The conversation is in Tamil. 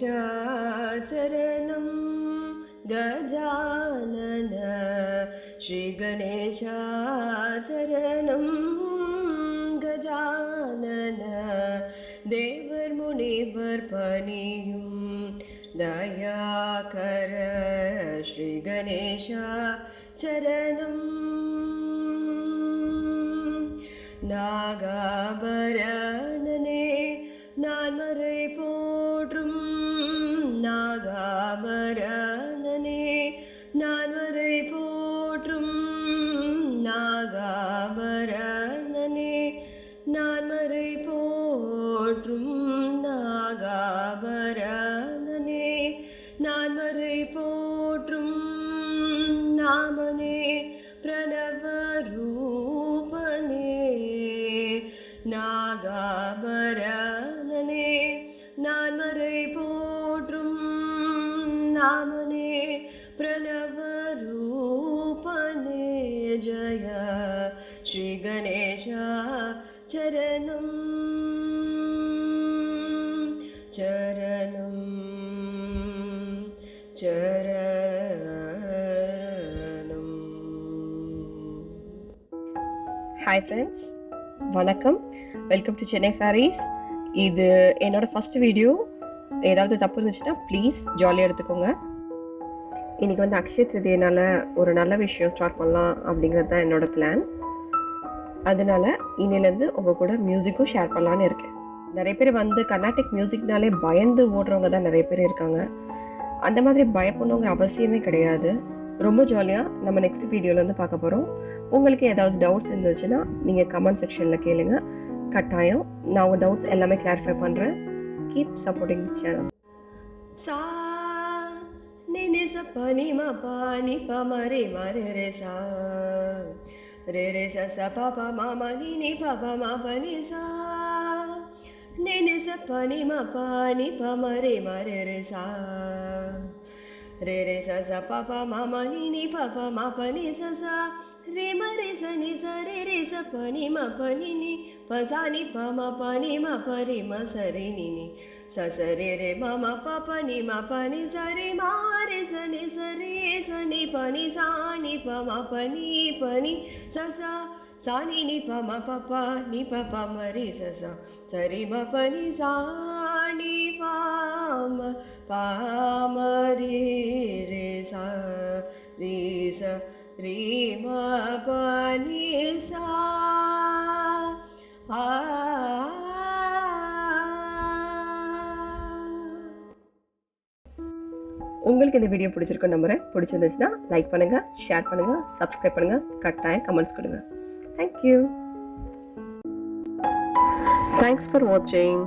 गणेशाचरणं गजानन श्रीगणेशाचरणं गजानन देवर मुनिवर पणियुं दयाकर श्रीगणेशाचरणं नागाभरणने नान्मறை போற்றும் நாகாபரணனே நான்மறை போற்றும் நாகாபரணனே நான்மறை போற்றும் நாகாபரணனே நான்மறை போற்றும் நாமனே பிரணவரூபனே நாகாபரணனே நான்மறை போற்றும் நாமனே பிரணவரூபனே ஜய ஸ்ரீ கணேஷா சரணம் சரணம் சரணம். ஹாய் ஃப்ரெண்ட்ஸ், வணக்கம். Welcome to Chennai Faris. இது என்னோட ஃபர்ஸ்ட் வீடியோ. ஏதாவது தப்பு இருந்துச்சுன்னா ப்ளீஸ் ஜாலியாக எடுத்துக்கோங்க. இன்றைக்கி வந்து அக்ஷய திருதியினால் ஒரு நல்ல விஷயம் ஸ்டார்ட் பண்ணலாம் அப்படிங்கிறது தான் என்னோட பிளான். அதனால இன்னிலேருந்து உங்கள் கூட மியூசிக்கும் ஷேர் பண்ணலான்னு இருக்கேன். நிறைய பேர் வந்து கர்நாடிக் மியூசிக்னாலே பயந்து ஓடுறவங்க தான் நிறைய பேர் இருக்காங்க. அந்த மாதிரி பயப்படணுங்கிற அவசியமே கிடையாது. ரொம்ப ஜாலியாக நம்ம நெக்ஸ்ட் வீடியோலேருந்து பார்க்க போகிறோம். உங்களுக்கு ஏதாவது டவுட்ஸ் இருந்துச்சுன்னா நீங்கள் கமெண்ட் செக்ஷனில் கேளுங்க. கட்டாயம் நான் உங்கள் டவுட்ஸ் எல்லாமே கிளாரிஃபை பண்ணுறேன். Keep supporting this channel. சா நினி ச பனி ம பனி ப ம ரே ம ரே ரே சா ரே ரே ச ச ப ப ம ம நி நி ப ப ம ப நி சா நினி ச பனி ம பனி ப ம ரே ம ரே ரே சா ரே ரே ச ச ப ப ம ம நி நி ப ப ம ப நி ச சா ரே ம ரே ச நி ச ரே ரே ச ப நி ம ப நி நி ப சா நி ப ம ப நி ம ப ரே ம ச ரே நி நி ச ச ரே ரே ம ம ப ப நி ம ப நி ச ரே ம ரே ச நி ச ரே ச நி ப நி சா நி ப ம ப நி ச சா சா நி நி ப ம ப ப நி ப ப ம ரே ச சா ச ரே ம ப நி சா நி ப ம ப ம ரே ரே சா ரே ச ரே ம ப நி சா ஆ. உங்களுக்கு இந்த வீடியோ பிடிச்சிருக்கும் நம்புறேன். பிடிச்சிருந்துச்சுன்னா லைக் பண்ணுங்க, ஷேர் பண்ணுங்க, சப்ஸ்கிரைப் பண்ணுங்க, கட்டாயம் கமெண்ட்ஸ் கொடுங்க. தேங்க்யூ. தேங்க்ஸ் ஃபார் வாட்சிங்.